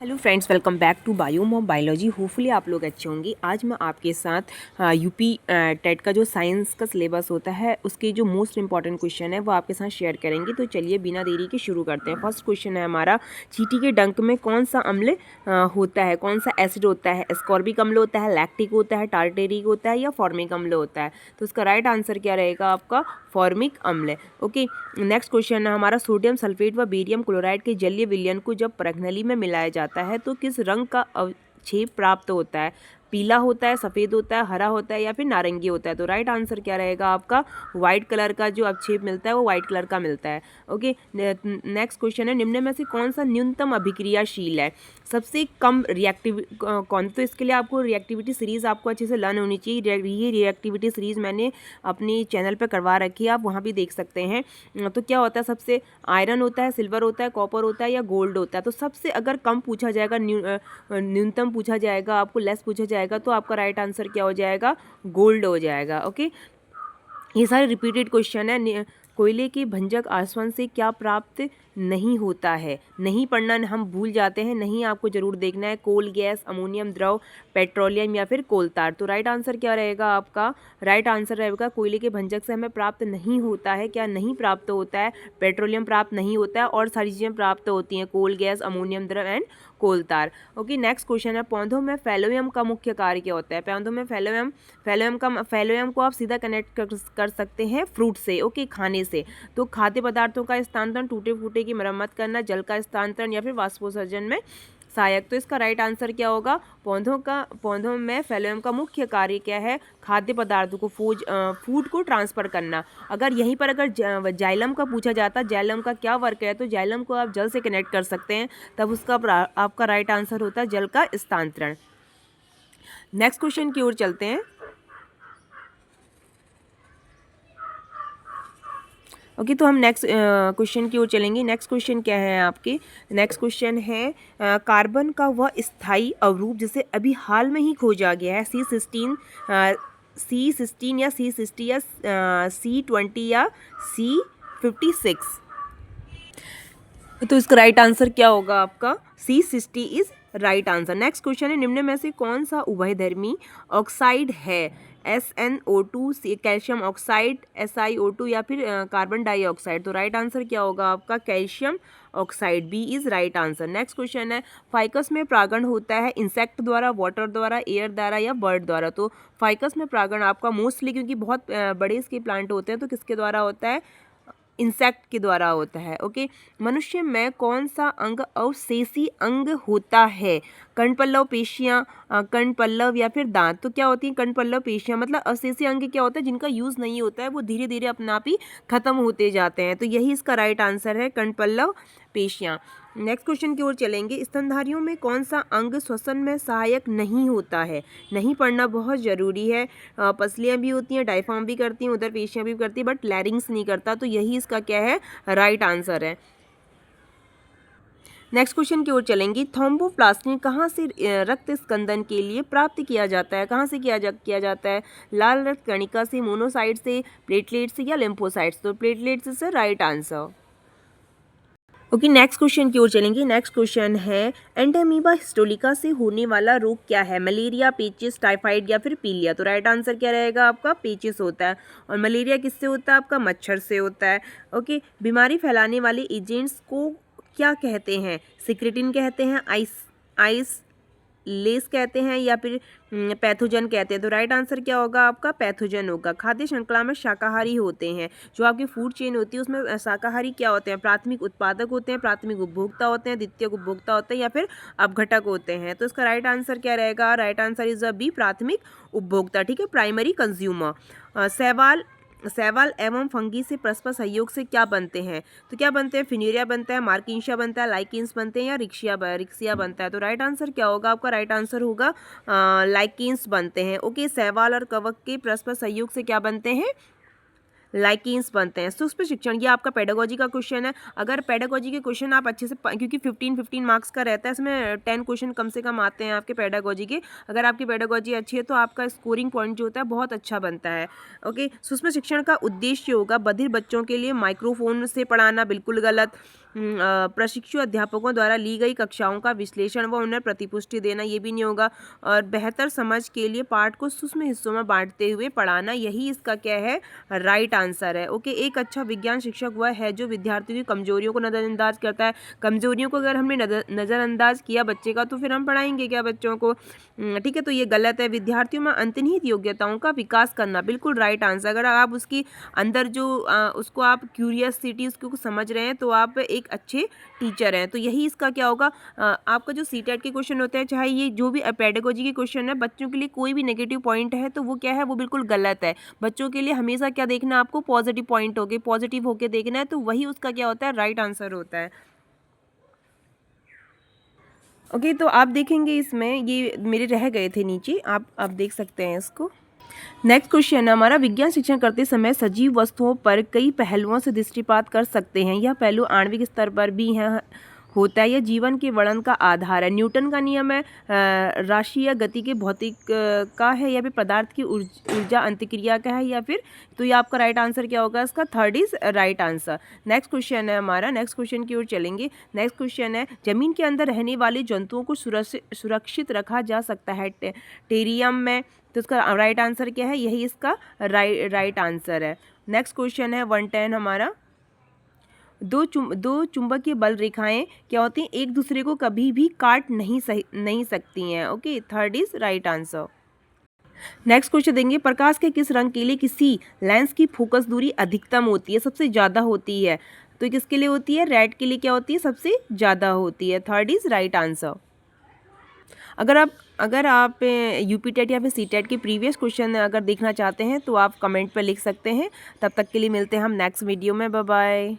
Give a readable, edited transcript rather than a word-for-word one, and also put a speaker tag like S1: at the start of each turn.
S1: Hello friends, welcome back to biome of biology. Hopefully आप लोग अच्छे होंगे। आज मैं आपके साथ यूपी टेट का जो साइंस का सिलेबस होता है उसके जो मोस्ट इंपॉर्टेंट क्वेश्चन है वो आपके साथ शेयर करेंगे। तो चलिए बिना देरी के शुरू करते हैं। फर्स्ट क्वेश्चन है हमारा, चींटी के डंक में कौन सा अम्ल होता है, कौन सा एसिड होता है? एस्कॉर्बिक अम्ल होता है, लैक्टिक होता है, टार्टेरिक होता है या फॉर्मिक अम्ल होता है? तो उसका राइट आंसर क्या रहेगा आपका? फॉर्मिक अम्ल। ओके, नेक्स्ट क्वेश्चन है हमारा, सोडियम सल्फेट व बेरियम क्लोराइड के जलीय विलयन को जब प्रज्ञली में मिलाया जाता है तो किस रंग का अवक्षेप प्राप्त होता है? पीला होता है, सफ़ेद होता है, हरा होता है या फिर नारंगी होता है? तो राइट आंसर क्या रहेगा आपका? वाइट कलर का जो अवक्षेप मिलता है वो वाइट कलर का मिलता है। ओके, नेक्स्ट क्वेश्चन है, निम्न में से कौन सा न्यूनतम अभिक्रियाशील है? सबसे कम रिएक्टिव कौन? तो इसके लिए आपको रिएक्टिविटी सीरीज़ आपको अच्छे से लर्न होनी चाहिए। ये रिएक्टिविटी सीरीज़ मैंने अपनी चैनल पर करवा रखी है, आप वहाँ भी देख सकते हैं। तो क्या होता है, सबसे आयरन होता है, सिल्वर होता है, कॉपर होता है या गोल्ड होता है? तो सबसे अगर कम पूछा जाएगा, न्यूनतम पूछा जाएगा, आपको लेस पूछा जाएगा, तो आपका राइट आंसर क्या हो जाएगा? गोल्ड हो जाएगा। ओके, ये सारे रिपीटेड क्वेश्चन है। कोयले के भंजक आसवन से क्या प्राप्त नहीं होता है? नहीं पढ़ना, हम भूल जाते हैं, नहीं आपको जरूर देखना है। कोल गैस, अमोनियम द्रव, पेट्रोलियम या फिर कोलतार? तो राइट आंसर क्या रहेगा आपका? राइट आंसर रहेगा कोयले के भंजक से हमें प्राप्त नहीं होता है। क्या नहीं प्राप्त होता है? पेट्रोलियम प्राप्त नहीं होता है और सारी चीज़ें प्राप्त होती हैं, कोल गैस, अमोनियम द्रव एंड कोलतार। ओके, नेक्स्ट क्वेश्चन है, पौधों में फैलोयम का मुख्य कार्य क्या होता है? पौधों में फैलोयम को आप सीधा कनेक्ट कर सकते हैं फ्रूट से, ओके, खाने से। तो खाद्य पदार्थों का स्थानांतरण, टूटे फूटे की मरम्मत करना, जल का स्थानांतरण या फिर वाष्पोत्सर्जन में सहायक? तो इसका राइट आंसर क्या होगा? पौधों में फैलोयम का मुख्य कार्य क्या है? खाद्य पदार्थों को फूड को ट्रांसफर करना। अगर यहीं पर अगर जाइलम का पूछा जाता, जाइलम का क्या वर्क है, तो जाइलम को आप जल से कनेक्ट कर सकते हैं, तब उसका आपका राइट आंसर होता है जल का स्थानांतरण। नेक्स्ट क्वेश्चन की ओर चलते हैं। ओके, तो हम नेक्स्ट क्वेश्चन की ओर चलेंगे। नेक्स्ट क्वेश्चन क्या है आपके? नेक्स्ट क्वेश्चन है, कार्बन का वह स्थायी अवरूप जिसे अभी हाल में ही खोजा गया है, C16 या C60 या C20 या C56? तो इसका राइट आंसर क्या होगा आपका? C60 is right answer. Next question है, निम्न में से कौन सा उभयधर्मी ऑक्साइड है? SnO2, कैल्शियम ऑक्साइड, SiO2 या फिर कार्बन डाइऑक्साइड? तो राइट आंसर क्या होगा आपका? Calcium oxide, b is right answer. Next question है, फाइकस में परागण होता है इंसेक्ट द्वारा, वाटर द्वारा, एयर द्वारा या बर्ड द्वारा? तो फाइकस में परागण आपका मोस्टली, क्योंकि बहुत बड़े इसके प्लांट होते हैं, तो किसके द्वारा होता है? इंसेक्ट के द्वारा होता है। ओके, मनुष्य में कौन सा अंग अवशेषी अंग होता है? कर्णपल्लव पेशियाँ, कर्णपल्लव या फिर दांत? तो क्या होती है कर्णपल्लव पेशियाँ? मतलब अवशेषी अंग क्या होता है? जिनका यूज़ नहीं होता है, वो धीरे धीरे अपने आप ही खत्म होते जाते हैं। तो यही इसका राइट आंसर है, कर्णपल्लव पेशियाँ। नेक्स्ट क्वेश्चन की ओर चलेंगे, स्तनधारियों में कौन सा अंग श्वसन में सहायक नहीं होता है? नहीं पढ़ना बहुत ज़रूरी है। पसलियाँ भी होती हैं, डायफ्राम भी करती हैं, उधर पेशियाँ भी करती हैं, बट लैरिंग्स नहीं करता। तो यही इसका क्या है? राइट आंसर है। नेक्स्ट क्वेश्चन की ओर चलेंगे, थ्रोम्बोप्लास्टिन कहाँ से रक्त स्कंदन के लिए प्राप्त किया जाता है? कहाँ से किया जाता है? लाल रक्त कणिका से, मोनोसाइट से, प्लेटलेट से या लिम्फोसाइट्स? तो platelets is right answer. Okay, next question की ओर चलेंगे। नेक्स्ट क्वेश्चन है, एंडेमीबा हिस्टोलिका से होने वाला रोग क्या है? मलेरिया, पेचिस, टाइफाइड या फिर पीलिया? तो राइट आंसर क्या रहेगा आपका? पेचिस होता है। और मलेरिया किससे होता है? आपका मच्छर से होता है। ओके, बीमारी फैलाने वाले एजेंट्स को क्या कहते हैं? सिक्रेटिन कहते हैं, आइस लेस कहते हैं या फिर पैथोजन कहते हैं? तो राइट आंसर क्या होगा आपका? पैथोजन होगा। खाद्य श्रृंखला में शाकाहारी होते हैं, जो आपकी फूड चेन होती है उसमें शाकाहारी क्या होते हैं? प्राथमिक उत्पादक होते हैं, प्राथमिक उपभोक्ता होते हैं, द्वितीय उपभोक्ता होते हैं या फिर अपघटक होते हैं? तो इसका राइट आंसर क्या रहेगा? राइट आंसर इज बी, प्राथमिक उपभोक्ता। ठीक है, प्राइमरी कंज्यूमर। शैवाल एवं फंगी से परस्पर सहयोग से क्या बनते हैं? तो क्या बनते हैं? फिनेरिया बनता है, मार्किंशिया बनता है, लाइकेंस बनते हैं या रिक्सिया बनता है? तो राइट आंसर क्या होगा आपका? राइट आंसर होगा लाइकेंस बनते हैं। ओके, शैवाल और कवक के परस्पर सहयोग से क्या बनते हैं? लाइकेंस बनते हैं। सूक्ष्म शिक्षण, ये आपका पेडागोजी का क्वेश्चन है। अगर पेडागोजी के क्वेश्चन आप अच्छे से, क्योंकि 15 मार्क्स का रहता है, इसमें 10 क्वेश्चन कम से कम आते हैं आपके पेडागोजी के। अगर आपकी पेडागोजी अच्छी है तो आपका स्कोरिंग पॉइंट जो होता है बहुत अच्छा बनता है। ओके, सूक्ष्म शिक्षण का उद्देश्य होगा बधिर बच्चों के लिए माइक्रोफोन से पढ़ाना, बिल्कुल गलत। प्रशिक्षु अध्यापकों द्वारा ली गई कक्षाओं का विश्लेषण व उन्हें प्रतिपुष्टि देना, ये भी नहीं होगा। और बेहतर समझ के लिए पाठ को सूक्ष्म हिस्सों में बांटते हुए पढ़ाना, यही इसका क्या है, राइट आंसर है। ओके, एक अच्छा विज्ञान शिक्षक वह है जो विद्यार्थियों की कमजोरियों को नज़रअंदाज करता है। कमजोरियों को अगर हमने नज़रअंदाज किया बच्चे का, तो फिर हम पढ़ाएंगे क्या बच्चों को? ठीक है, तो ये गलत है। विद्यार्थियों में अंतर्निहित योग्यताओं का विकास करना, बिल्कुल राइट आंसर। अगर आप उसकी अंदर जो उसको आप क्यूरियसिटी उसको समझ रहे हैं, तो आप एक अच्छे टीचर हैं। तो यही इसका क्या होगा, आपका जो सीटेट के क्वेश्चन होते हैं, चाहे ये जो भी पेडागोजी के क्वेश्चन है, बच्चों के लिए कोई भी नेगेटिव पॉइंट है तो वो क्या है, वो बिल्कुल गलत है। बच्चों के लिए हमेशा क्या देखना, आपको पॉजिटिव पॉइंट होके पॉजिटिव होके देखना है, तो वही उसका क्या होता है, राइट आंसर होता है। ओके, तो आप देखेंगे इसमें ये मेरे रह गए थे नीचे, आप देख सकते हैं इसको। नेक्स्ट क्वेश्चन है हमारा, विज्ञान शिक्षण करते समय सजीव वस्तुओं पर कई पहलुओं से दृष्टिपात कर सकते हैं। यह पहलू आणविक स्तर पर भी है होता है। यह जीवन के वर्णन का आधार है। न्यूटन का नियम है, राशि या गति के भौतिक का है, या फिर पदार्थ की ऊर्जा अंतक्रिया का है, या फिर, तो ये आपका राइट आंसर क्या होगा, इसका third is right answer. Next question है हमारा, नेक्स्ट क्वेश्चन की ओर चलेंगे। नेक्स्ट क्वेश्चन है, जमीन के अंदर रहने वाले जंतुओं को सुरक्षित रखा जा सकता है टेरियम में, तो इसका राइट आंसर क्या है, यही इसका राइट आंसर है। नेक्स्ट क्वेश्चन है 110 हमारा, दो चुंबकीय बल रेखाएं क्या होती हैं, एक दूसरे को कभी भी काट नहीं सकती हैं। Okay, third is right answer. Next question देंगे, प्रकाश के किस रंग के लिए किसी लेंस की फोकस दूरी अधिकतम होती है, सबसे ज़्यादा होती है? तो किसके लिए होती है, रेड के लिए क्या होती है, सबसे ज़्यादा होती है। Third is right answer. अगर आप यूपी टेट या फिर सी टेट के प्रीवियस क्वेश्चन अगर देखना चाहते हैं, तो आप कमेंट पर लिख सकते हैं। तब तक के लिए मिलते हैं हम नेक्स्ट वीडियो में। Bye bye.